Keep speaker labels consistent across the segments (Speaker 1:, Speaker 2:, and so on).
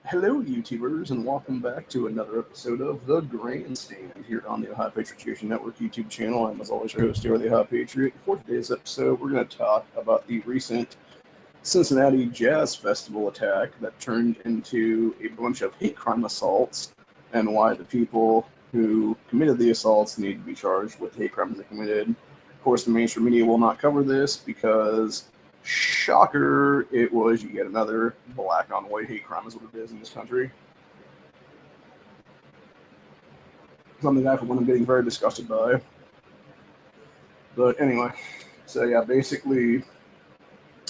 Speaker 1: Hello, YouTubers, and welcome back to another episode of The Grandstand here on the Ohio Patriot Network YouTube channel. I'm, as always, your host here, the Ohio Patriot. For today's episode, we're going to talk about the recent Cincinnati Jazz Festival attack that turned into a bunch of hate crime assaults and why the people who committed the assaults need to be charged with hate crimes they committed. Of course, the mainstream media will not cover this because shocker, it was yet another black on white hate crime is what it is in this country. Something I, for one, am getting very disgusted by. But anyway, so yeah, basically,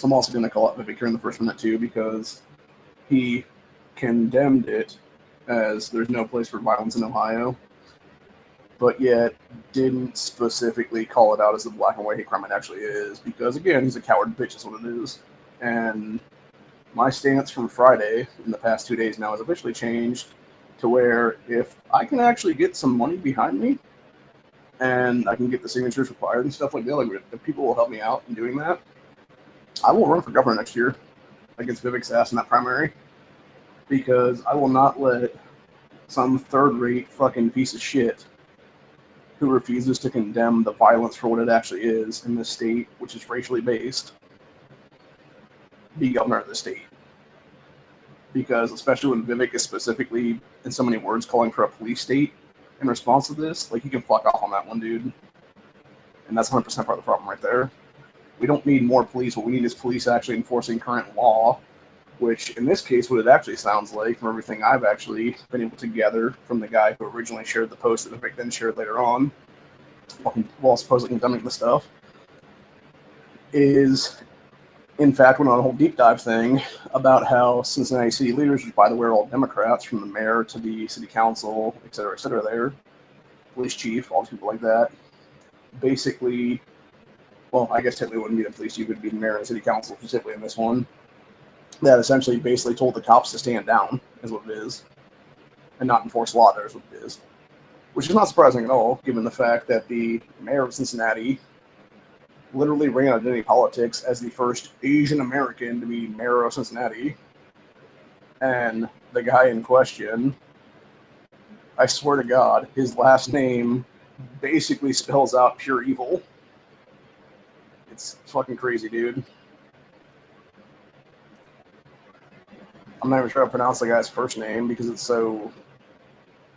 Speaker 1: I'm also going to call out Vivek here in the first minute too because he condemned it as there's no place for violence in Ohio, but yet didn't specifically call it out as the black and white hate crime it actually is, because again, he's a coward bitch is what it is. And my stance from Friday in the past 2 days now has officially changed to where if I can actually get some money behind me and I can get the signatures required and stuff like that, like if people will help me out in doing that, I will run for governor next year against Vivek's ass in that primary, because I will not let some third-rate fucking piece of shit who refuses to condemn the violence for what it actually is in this state, which is racially based, be governor of the state. Because especially when Vivek is specifically, in so many words, calling for a police state in response to this, like, he can fuck off on that one, dude. And that's 100% part of the problem right there. We don't need more police. What we need is police actually enforcing current law, which in this case, what it actually sounds like, from everything I've actually been able to gather from the guy who originally shared the post that Vivek then shared later on, while supposedly condemning the stuff, is, in fact, went on a whole deep dive thing about how Cincinnati city leaders, which by the way are all Democrats, from the mayor to the city council, et cetera, there, police chief, all these people like that, basically, well, I guess technically it wouldn't be the police chief, it would be the mayor and the city council, specifically in this one, that essentially basically told the cops to stand down, is what it is, and not enforce law there is what it is. Which is not surprising at all, given the fact that the mayor of Cincinnati literally ran identity politics as the first Asian American to be mayor of Cincinnati. And the guy in question, I swear to God, his last name basically spells out pure evil. It's fucking crazy, dude. I'm not even sure how to pronounce the guy's first name because it's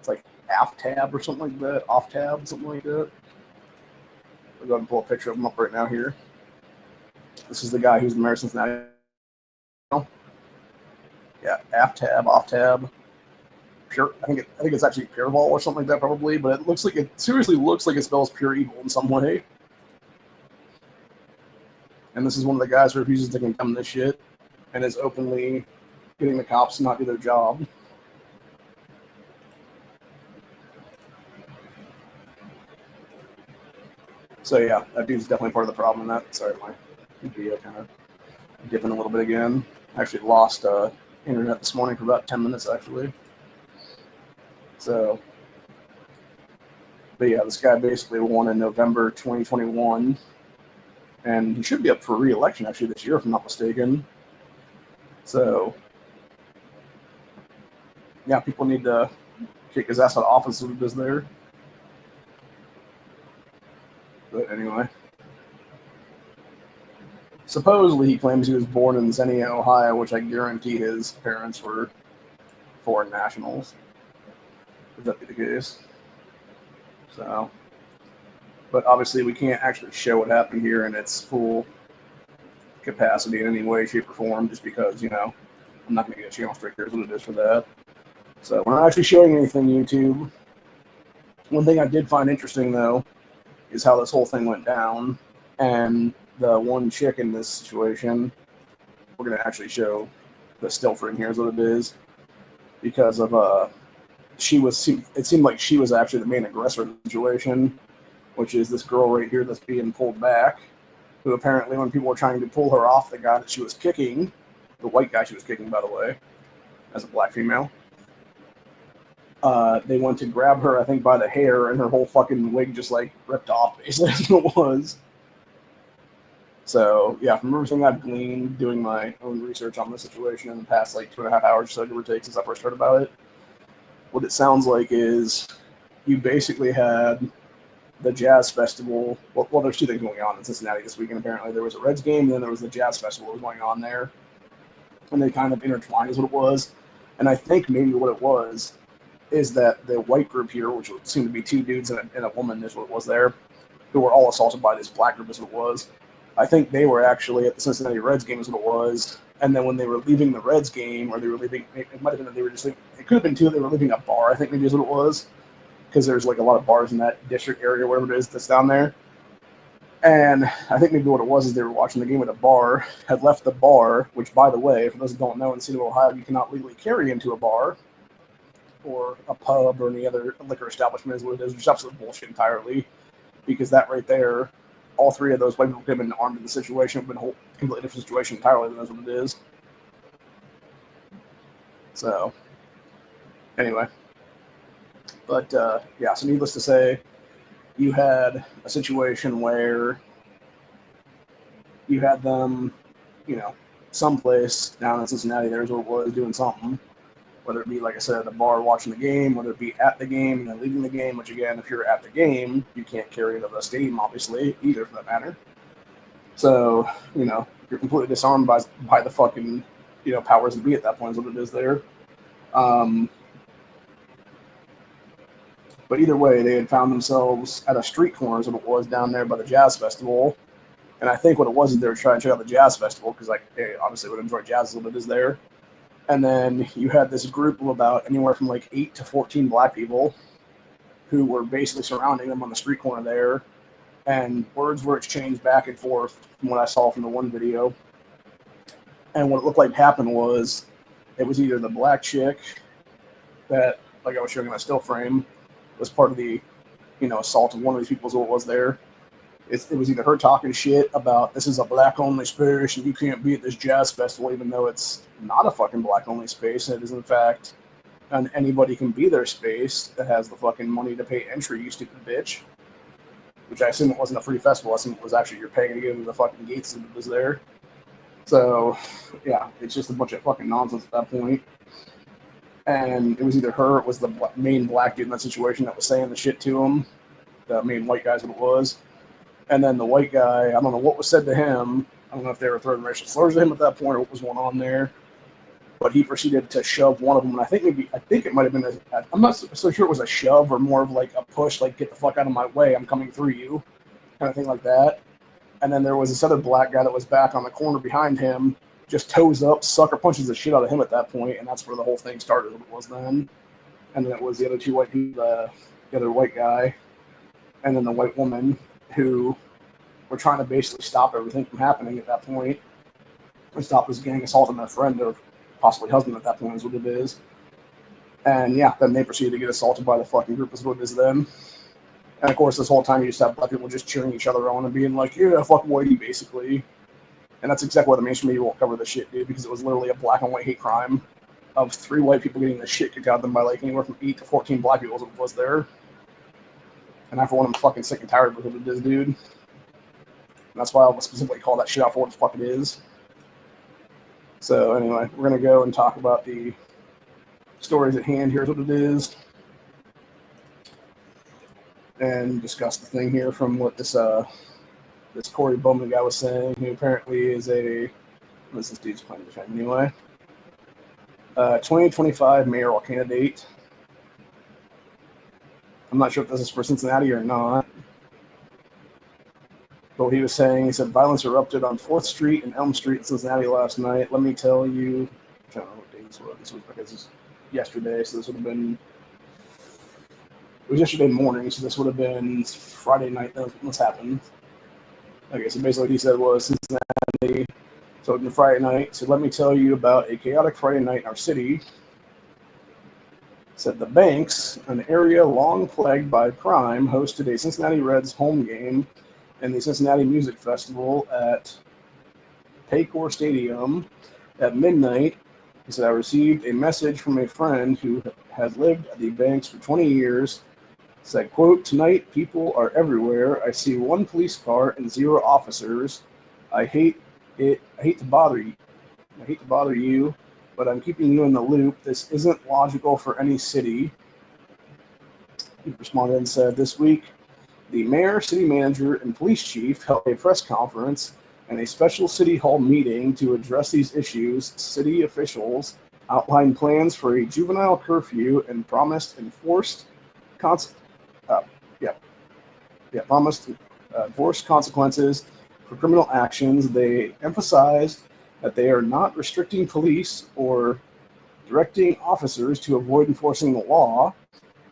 Speaker 1: like Aftab or something like that. Oftab, something like that. I'll go ahead and pull a picture of him up right now here. This is the guy who's the mayor of Cincinnati. Yeah, Oftab. Pure. I think it's actually Pureball or something like that, probably. But it seriously looks like it spells pure evil in some way. And this is one of the guys who refuses to condemn this shit and is openly getting the cops to not do their job. So yeah, that dude's definitely part of the problem in that. Sorry, my video kind of dipping a little bit again. I actually lost internet this morning for about 10 minutes, actually. So, but yeah, this guy basically won in November 2021, and he should be up for re-election actually this year, if I'm not mistaken. So, yeah, people need to kick his ass out of office if he is there. But anyway, supposedly he claims he was born in Xenia, Ohio, which I guarantee his parents were foreign nationals. Would that be the case? So, but obviously we can't actually show what happened here in its full capacity in any way, shape, or form, just because, you know, I'm not going to get a channel strike here is what it is for that. So we're not actually showing anything, YouTube. One thing I did find interesting, though, is how this whole thing went down. And the one chick in this situation, we're going to actually show the still frame here is what it is. Because of, it seemed like she was actually the main aggressor in the situation, which is this girl right here that's being pulled back, who apparently when people were trying to pull her off the guy that she was kicking, the white guy she was kicking, by the way, as a black female, they went to grab her, I think, by the hair, and her whole fucking wig just, like, ripped off, basically, as it was. So, yeah, from everything I've gleaned doing my own research on the situation in the past, like 2.5 hours or so, give or take, since I first heard about it, what it sounds like is you basically had the Jazz Festival. Well, there's two things going on in Cincinnati this weekend, apparently. There was a Reds game, and then there was the Jazz Festival that was going on there. And they kind of intertwined is what it was. And I think maybe what it was is that the white group here, which would seem to be two dudes and a woman, is what it was there, who were all assaulted by this black group is what it was. I think they were actually at the Cincinnati Reds game is what it was. And then when they were leaving the Reds game, or they were leaving, it might have been that they were just leaving, it could have been too, they were leaving a bar, I think maybe is what it was. Because there's like a lot of bars in that district area, wherever it is that's down there. And I think maybe what it was is they were watching the game at a bar, had left the bar, which, by the way, for those who don't know, in the state of Ohio, you cannot legally carry into a bar or a pub or any other liquor establishment is what it is, which is absolute bullshit entirely. Because that right there, all three of those white people could have been armed in the situation, it would have been a whole completely different situation entirely than that's what it is. So, anyway. But, yeah, so needless to say, you had a situation where you had them, someplace down in Cincinnati, there's what it was, doing something. Whether it be, like I said, at the bar watching the game, whether it be at the game and then leaving the game, which, again, if you're at the game, you can't carry into the stadium, obviously, either, for that matter. So, you're completely disarmed by the fucking, powers that be at that point is what it is there. But either way, they had found themselves at a street corner, as what it was, down there by the Jazz Festival. And I think what it was is they were trying to check out the Jazz Festival because, hey, obviously would enjoy jazz as what it is there. And then you had this group of about anywhere from 8 to 14 black people who were basically surrounding them on the street corner there. And words were exchanged back and forth from what I saw from the one video. And what it looked like happened was it was either the black chick that, like I was showing in my still frame, was part of the, assault of one of these people is what was there. It was either her talking shit about this is a black-only space and you can't be at this jazz festival, even though it's not a fucking black-only space. And it is, in fact, an anybody can be their space that has the fucking money to pay entry, you stupid bitch. Which I assume it wasn't a free festival. I assume it was actually you're paying to get into the fucking gates that was there. So, yeah, it's just a bunch of fucking nonsense at that point. And it was either her, it was the main black dude in that situation that was saying the shit to him. The main white guy's what it was. And then the white guy, I don't know what was said to him. I don't know if they were throwing racial slurs at him at that point or what was going on there. But he proceeded to shove one of them. And I think it might have been, I'm not so sure it was a shove or more of a push, get the fuck out of my way, I'm coming through you, kind of thing like that. And then there was this other black guy that was back on the corner behind him, just toes up, sucker punches the shit out of him at that point, and that's where the whole thing started, what it was then. And then it was the other two white people, the other white guy, and then the white woman, who were trying to basically stop everything from happening at that point, and stop this gang assaulting their friend or possibly husband at that point is what it is. And yeah, then they proceeded to get assaulted by the fucking group is what it is then. And of course, this whole time you just have black people just cheering each other on and being like, yeah, fuck whitey, basically. And that's exactly why the mainstream media won't cover the shit, dude, because it was literally a black and white hate crime of 3 white people getting the shit kicked out of them by anywhere from 8 to 14 black people was there. And I, for one, I'm fucking sick and tired of what it is, dude. And that's why I'll specifically call that shit out for what the fuck it is. So anyway, we're going to go and talk about the stories at hand. Here's what it is. And discuss the thing here from what this Corey Bowman guy was saying, who apparently is what's this dude's claim to fame anyway? 2025 mayoral candidate. I'm not sure if this is for Cincinnati or not. But what he said violence erupted on 4th Street and Elm Street in Cincinnati last night. Let me tell you, I don't know what day this was. This was because this yesterday, so this would have been, it was yesterday morning, so this would have been Friday night when this happened. Okay, so basically what he said was Cincinnati, so it was Friday night. So let me tell you about a chaotic Friday night in our city. Said the Banks, an area long plagued by crime, hosted a Cincinnati Reds home game and the Cincinnati Music Festival at Paycor Stadium at midnight. He said, I received a message from a friend who has lived at the Banks for 20 years. Said, quote, tonight people are everywhere. I see 1 police car and 0 officers. I hate it. I hate to bother you. I hate to bother you, but I'm keeping you in the loop. This isn't logical for any city. He responded and said, this week, the mayor, city manager, and police chief held a press conference and a special city hall meeting to address these issues. City officials outlined plans for a juvenile curfew and promised enforced consequences for criminal actions. They emphasized that they are not restricting police or directing officers to avoid enforcing the law.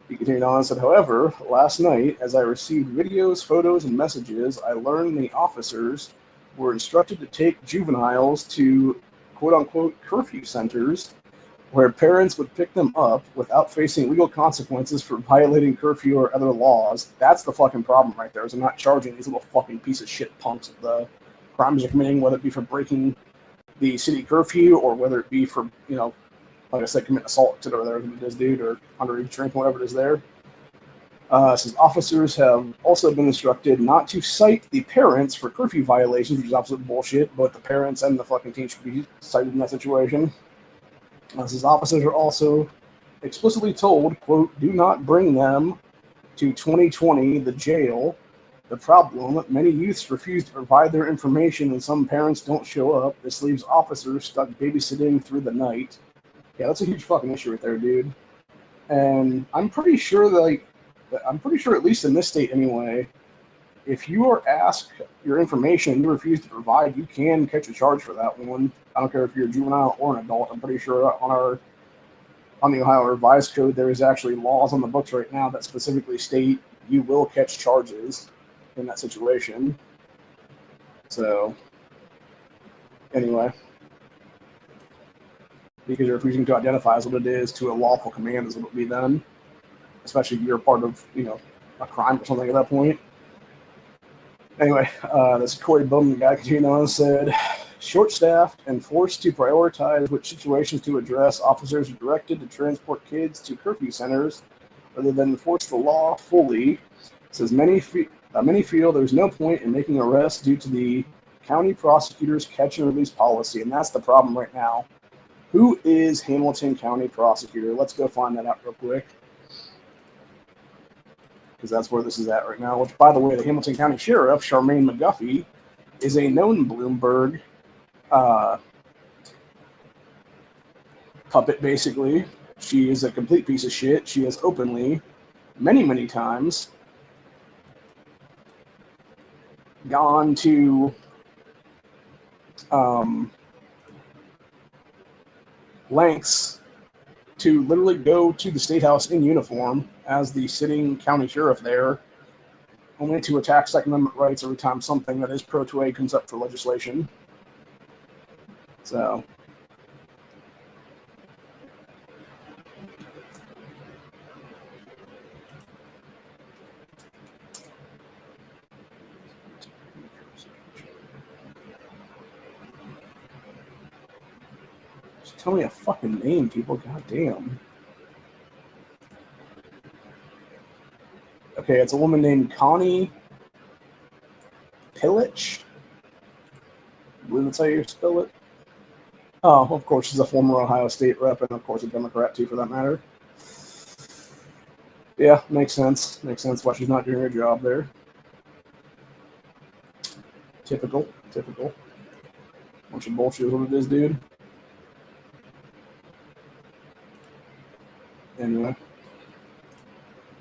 Speaker 1: He continued on and said, however, last night, as I received videos, photos, and messages, I learned the officers were instructed to take juveniles to quote-unquote curfew centers where parents would pick them up without facing legal consequences for violating curfew or other laws. That's the fucking problem right there, is I'm not charging these little fucking piece of shit punks with the crimes they're committing, whether it be for breaking the city curfew or whether it be for, like I said, commit assault to whatever it is, dude, or underage drinking, whatever it is there. Says officers have also been instructed not to cite the parents for curfew violations, which is absolute bullshit. Both the parents and the fucking teen should be cited in that situation. Says officers are also explicitly told, quote, do not bring them to 2020, the jail. The problem, many youths refuse to provide their information and some parents don't show up. This leaves officers stuck babysitting through the night. Yeah, that's a huge fucking issue right there, dude. And I'm pretty sure, at least in this state anyway, if you are asked your information and you refuse to provide, you can catch a charge for that one. I don't care if you're a juvenile or an adult. I'm pretty sure on the Ohio Revised Code, there is actually laws on the books right now that specifically state you will catch charges in that situation. So, anyway. Because you're refusing to identify as what it is to a lawful command is what would be done. Especially if you're part of, a crime or something at that point. Anyway, this Corey Bowman guy continued on and said, short-staffed and forced to prioritize which situations to address, officers are directed to transport kids to curfew centers rather than enforce the law fully. It says many feel there's no point in making arrests due to the county prosecutor's catch and release policy, and that's the problem right now. Who is Hamilton County Prosecutor? Let's go find that out real quick. Because that's where this is at right now. Which, by the way, the Hamilton County Sheriff, Charmaine McGuffey, is a known Bloomberg puppet, basically. She is a complete piece of shit. She has openly, many, many times, gone to lengths to literally go to the State House in uniform as the sitting county sheriff there, only to attack Second Amendment rights every time something that is pro-2A comes up for legislation. So, just tell me a fucking name, people. God damn. Okay, it's a woman named Connie Pillich. I believe that's how you spell it. Oh, of course, she's a former Ohio State rep, and of course a Democrat too, for that matter. Yeah, makes sense. Makes sense why she's not doing her job there. Typical. Bunch of bullshit is what it is, dude. Anyway.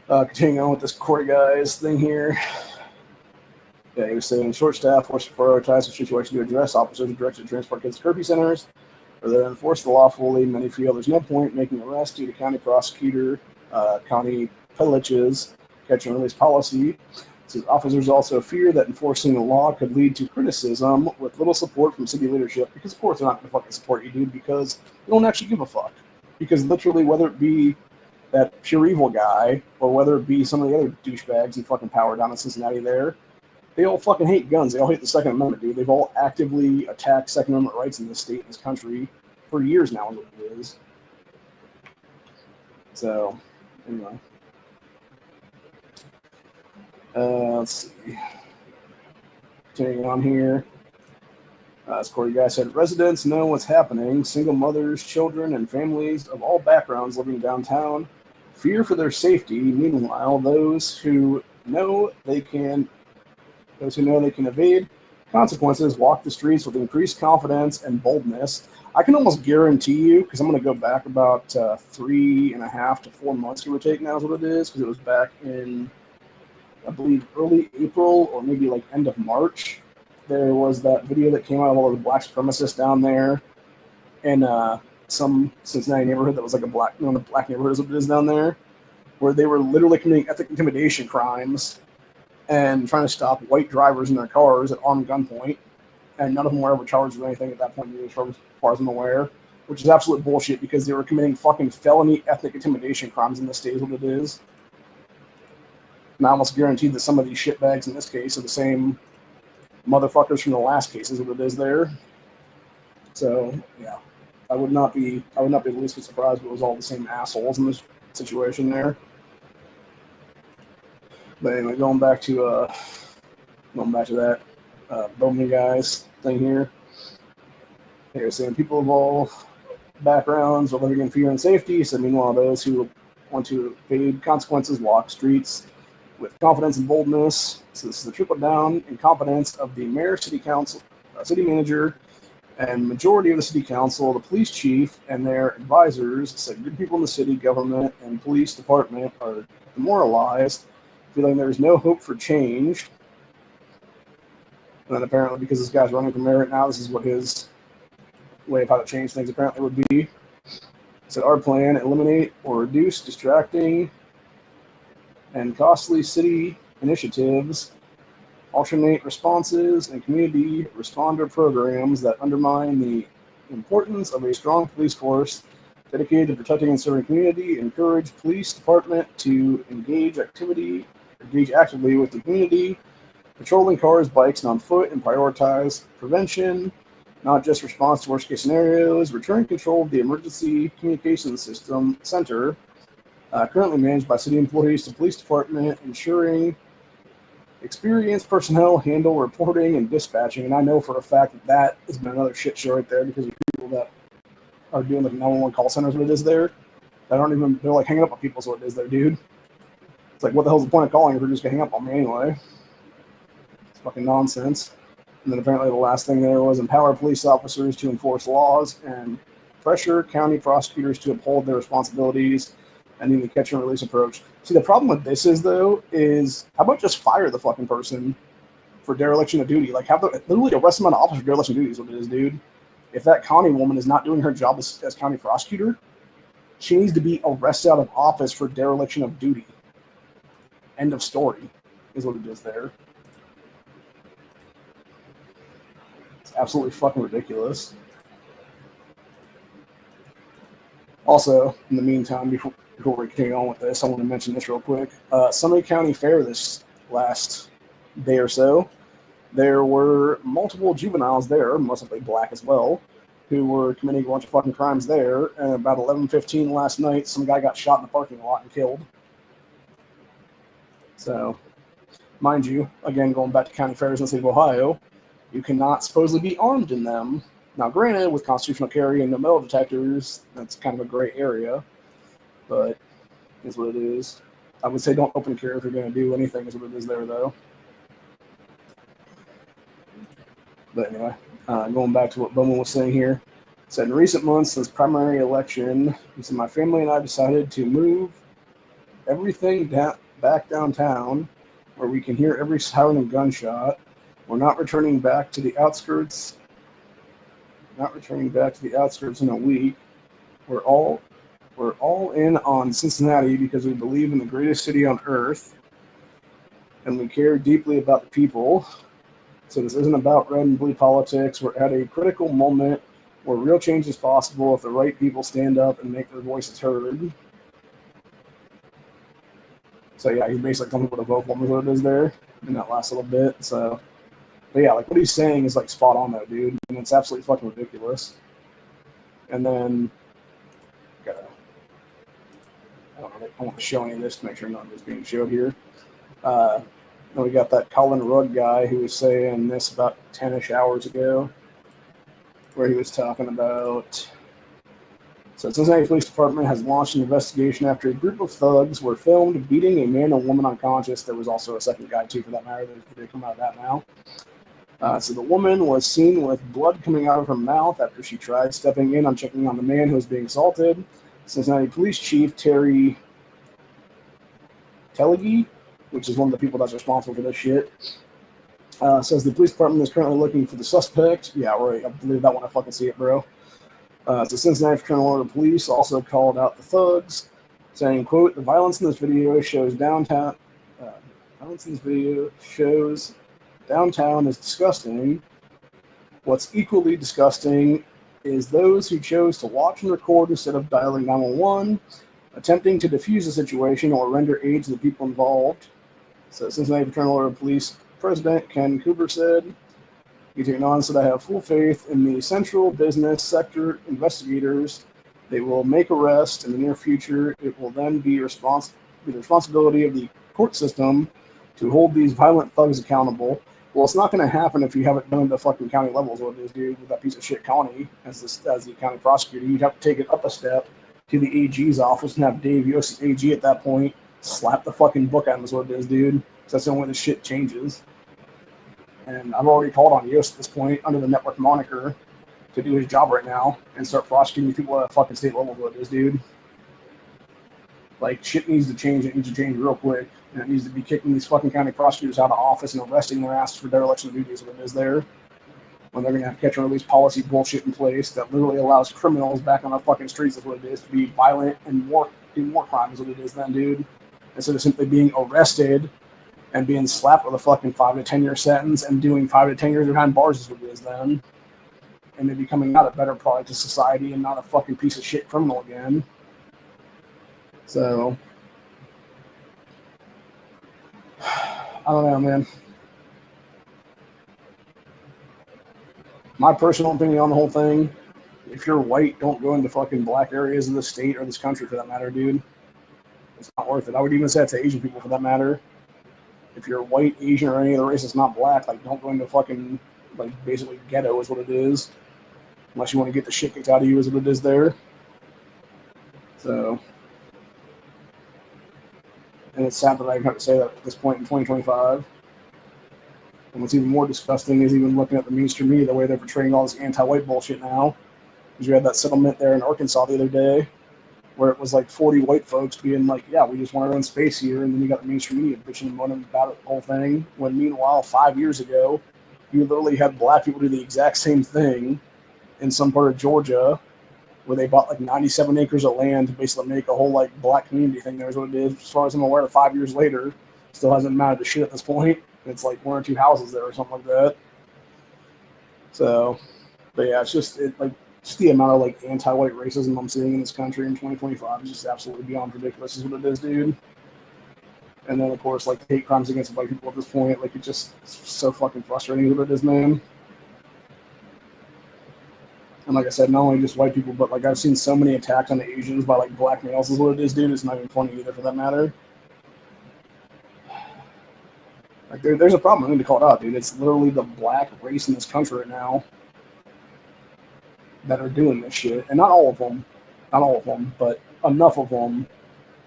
Speaker 1: Continuing on with this Corey guy's thing here. Yeah, he was saying short staff forced to prioritize the situation to address, officers are directed to transport kids to curfew centers rather than enforce the law fully. Many feel there's no point making arrests due to county prosecutor, County Pillich's catch and release policy. Says officers also fear that enforcing the law could lead to criticism with little support from city leadership, because of course they're not going to fucking support you, dude, because they don't actually give a fuck. Because literally, whether it be that pure evil guy or whether it be some of the other douchebags in fucking power down in Cincinnati there, they all fucking hate guns. They all hate the Second Amendment, dude. They've all actively attacked Second Amendment rights in this state, in this country, for years now, is what it is. So, anyway. Let's see. Continuing on here. As Corey Guy said, residents know what's happening. Single mothers, children, and families of all backgrounds living downtown fear for their safety. Meanwhile, those who know they can evade consequences walk the streets with increased confidence and boldness. I can almost guarantee you, because I'm going to go back about 3.5 to 4 months, give or take, now is what it is, because it was back in, I believe, early April or maybe like end of March. There was that video that came out of all of the black supremacists down there in some Cincinnati neighborhood that was like one of the black neighborhoods of it is down there, where they were literally committing ethnic intimidation crimes and trying to stop white drivers in their cars at armed gunpoint, and none of them were ever charged with anything at that point, as far as I'm aware, which is absolute bullshit because they were committing fucking felony ethnic intimidation crimes in this state is what it is. And I almost guaranteed that some of these shitbags in this case are the same motherfuckers from the last case is what it is there. So yeah, I would not be the least bit surprised if it was all the same assholes in this situation there. But anyway, going back to that Bowman guys thing here. They're saying people of all backgrounds are living in fear and safety. So meanwhile, those who want to evade consequences walk streets with confidence and boldness. So this is the trickle down incompetence of the mayor, city council, city manager, and majority of the city council, the police chief, and their advisors said good people in the city government and police department are demoralized, feeling there is no hope for change. And then apparently, because this guy's running for mayor right now, this is what his way of how to change things apparently would be. Said our plan: eliminate or reduce distracting and costly city initiatives, alternate responses, and community responder programs that undermine the importance of a strong police force dedicated to protecting and serving community, encourage police department to engage actively with the community, patrolling cars, bikes, and on foot, and prioritize prevention, not just response to worst case scenarios, return control of the emergency communications system center, currently managed by city employees to police department, ensuring experienced personnel handle reporting and dispatching. And I know for a fact that has been another shit show right there because of people that are doing like 911 call centers, what it is there. They're like hanging up on people, so what it is there, dude. It's like, what the hell's the point of calling if you're just gonna hang up on me anyway? It's fucking nonsense. And then apparently the last thing there was empower police officers to enforce laws and pressure county prosecutors to uphold their responsibilities and in the catch and release approach. See, the problem with this is, though, is how about just fire the fucking person for dereliction of duty? Like, literally arrest them on officer for dereliction of duty is what it is, dude. If that county woman is not doing her job as county prosecutor, she needs to be arrested out of office for dereliction of duty. End of story is what it is there. It's absolutely fucking ridiculous. Also, in the meantime, before we continue on with this, I want to mention this real quick. Summit County Fair this last day or so, there were multiple juveniles there, most likely black as well, who were committing a bunch of fucking crimes there. And about 11:15 last night, some guy got shot in the parking lot and killed. So, mind you, again, going back to county fairs in the state of Ohio, you cannot supposedly be armed in them. Now, granted, with constitutional carry and no metal detectors, that's kind of a gray area, but is what it is. I would say don't open carry if you're going to do anything, is what it is there, though. But anyway, going back to what Bowman was saying here, it said in recent months, since primary election, he said, my family and I decided to move everything back downtown where we can hear every siren and gunshot. We're not returning back to the outskirts. In a week. We're all in on Cincinnati because we believe in the greatest city on earth, and we care deeply about the people. So this isn't about red and blue politics. We're at a critical moment where real change is possible if the right people stand up and make their voices heard. So yeah, he's basically telling people to vote for him, is what it is there in that last little bit. So, but yeah, like what he's saying is like spot on though, dude, and it's absolutely fucking ridiculous. And then, I want to show any of this to make sure none of it's being showed here. Then we got that Colin Rudd guy who was saying this about 10-ish hours ago. where he was talking about. So, Cincinnati Police Department has launched an investigation after a group of thugs were filmed beating a man and woman unconscious. There was also a second guy, too, for that matter. They come out of that now. So the woman was seen with blood coming out of her mouth after she tried stepping in on checking on the man who was being assaulted. Cincinnati Police Chief Terry Teleghi, which is one of the people that's responsible for this shit, says the police department is currently looking for the suspect. Yeah, right. I believe that when I fucking see it, bro. So Cincinnati Fraternal Order of Police also called out the thugs, saying, quote, the violence in this video shows downtown is disgusting. What's equally disgusting is those who chose to watch and record instead of dialing 911, attempting to defuse the situation or render aid to the people involved. So Cincinnati Fraternal Order of Police President Ken Cooper said, he took on, said, I have full faith in the central business sector investigators. They will make arrests in the near future. It will then be the responsibility of the court system to hold these violent thugs accountable. Well, it's not going to happen if you haven't done the fucking county levels what it is, dude, with that piece of shit county as the county prosecutor. You'd have to take it up a step to the AG's office and have Dave Yost, AG at that point, slap the fucking book at him is what it is, dude. Because that's the only way the shit changes. And I've already called on Yost at this point under the network moniker to do his job right now and start prosecuting people at a fucking state level what it is, dude. Like, shit needs to change. It needs to change real quick. And it needs to be kicking these fucking county prosecutors out of office and arresting their asses for dereliction of duties what it is there. When they're going to have catch and release policy bullshit in place that literally allows criminals back on our fucking streets is what it is to be violent and do more crimes what it is then, dude. Instead of simply being arrested and being slapped with a fucking 5 to 10 year sentence and doing 5 to 10 years behind bars is what it is then. And they're becoming not a better product of society and not a fucking piece of shit criminal again. So, I don't know, man. My personal opinion on the whole thing, if you're white, don't go into fucking black areas of the state or this country for that matter, dude. It's not worth it. I would even say that to Asian people for that matter. If you're white, Asian, or any other race that's not black, like, don't go into fucking, like, basically ghetto is what it is. Unless you want to get the shit kicked out of you is what it is there. So, and it's sad that I have to say that at this point in 2025. And what's even more disgusting is even looking at the mainstream media, the way they're portraying all this anti-white bullshit now. Because you had that settlement there in Arkansas the other day, where it was like 40 white folks being like, yeah, we just want our own space here. And then you got the mainstream media bitching and moaning about the whole thing. When meanwhile, 5 years ago, you literally had black people do the exact same thing in some part of Georgia, where they bought like 97 acres of land to basically make a whole like black community thing. There's what it is. As far as I'm aware, 5 years later, still hasn't amounted to shit at this point. It's like 1 or 2 houses there or something like that. So, but yeah, it's just the amount of like anti-white racism I'm seeing in this country in 2025 is just absolutely beyond ridiculous is what it is, dude. And then of course like hate crimes against white people at this point, like it's just so fucking frustrating what it is, man. And like I said, not only just white people, but like I've seen so many attacks on the Asians by like black males is what it is, dude. It's not even funny either for that matter. Like there's a problem. I need to call it out, dude. It's literally the black race in this country right now that are doing this shit. And not all of them, but enough of them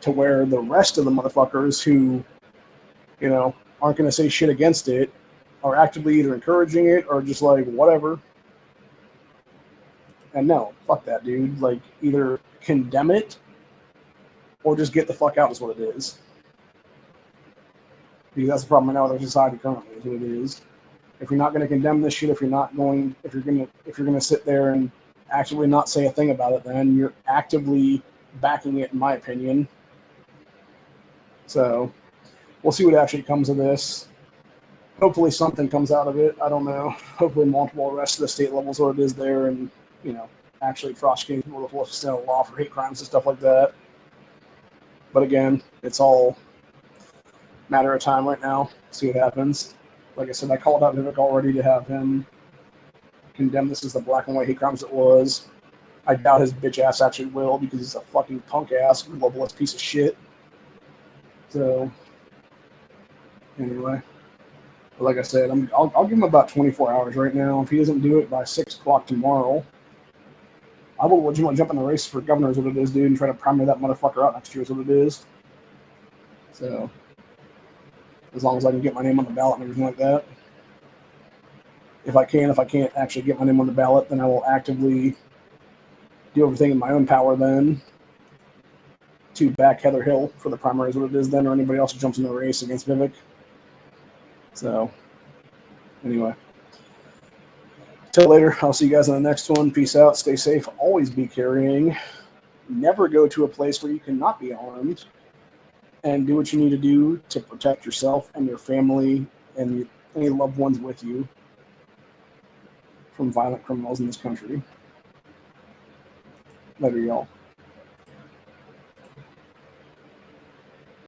Speaker 1: to where the rest of the motherfuckers who, you know, aren't going to say shit against it are actively either encouraging it or just like, whatever. And no, fuck that, dude. Like, either condemn it or just get the fuck out is what it is. Because that's the problem right now with our society currently is what it is. If you're not going to condemn this shit, if you're going to sit there and actively not say a thing about it, then you're actively backing it, in my opinion. So we'll see what actually comes of this. Hopefully something comes out of it. I don't know. Hopefully multiple arrests at the state levels where it is there and, you know, actually prosecuting people with the full extent of law for hate crimes and stuff like that. But again, it's all matter of time right now. See what happens. Like I said, I called out Vivek already to have him condemn this as the black and white hate crimes it was. I doubt his bitch ass actually will because he's a fucking punk ass globalist piece of shit. So, anyway. But like I said, I'll give him about 24 hours right now. If he doesn't do it by 6 o'clock tomorrow, I will legitimately jump in the race for governor is what it is, dude, and try to primary that motherfucker out next year is what it is. So, as long as I can get my name on the ballot and everything like that. If I can't actually get my name on the ballot, then I will actively do everything in my own power then to back Heather Hill for the primary is what it is then, or anybody else who jumps in the race against Vivek. So, anyway. Till later. I'll see you guys on the next one. Peace out. Stay safe. Always be carrying. Never go to a place where you cannot be armed. And do what you need to do to protect yourself and your family and any loved ones with you from violent criminals in this country. Later, y'all.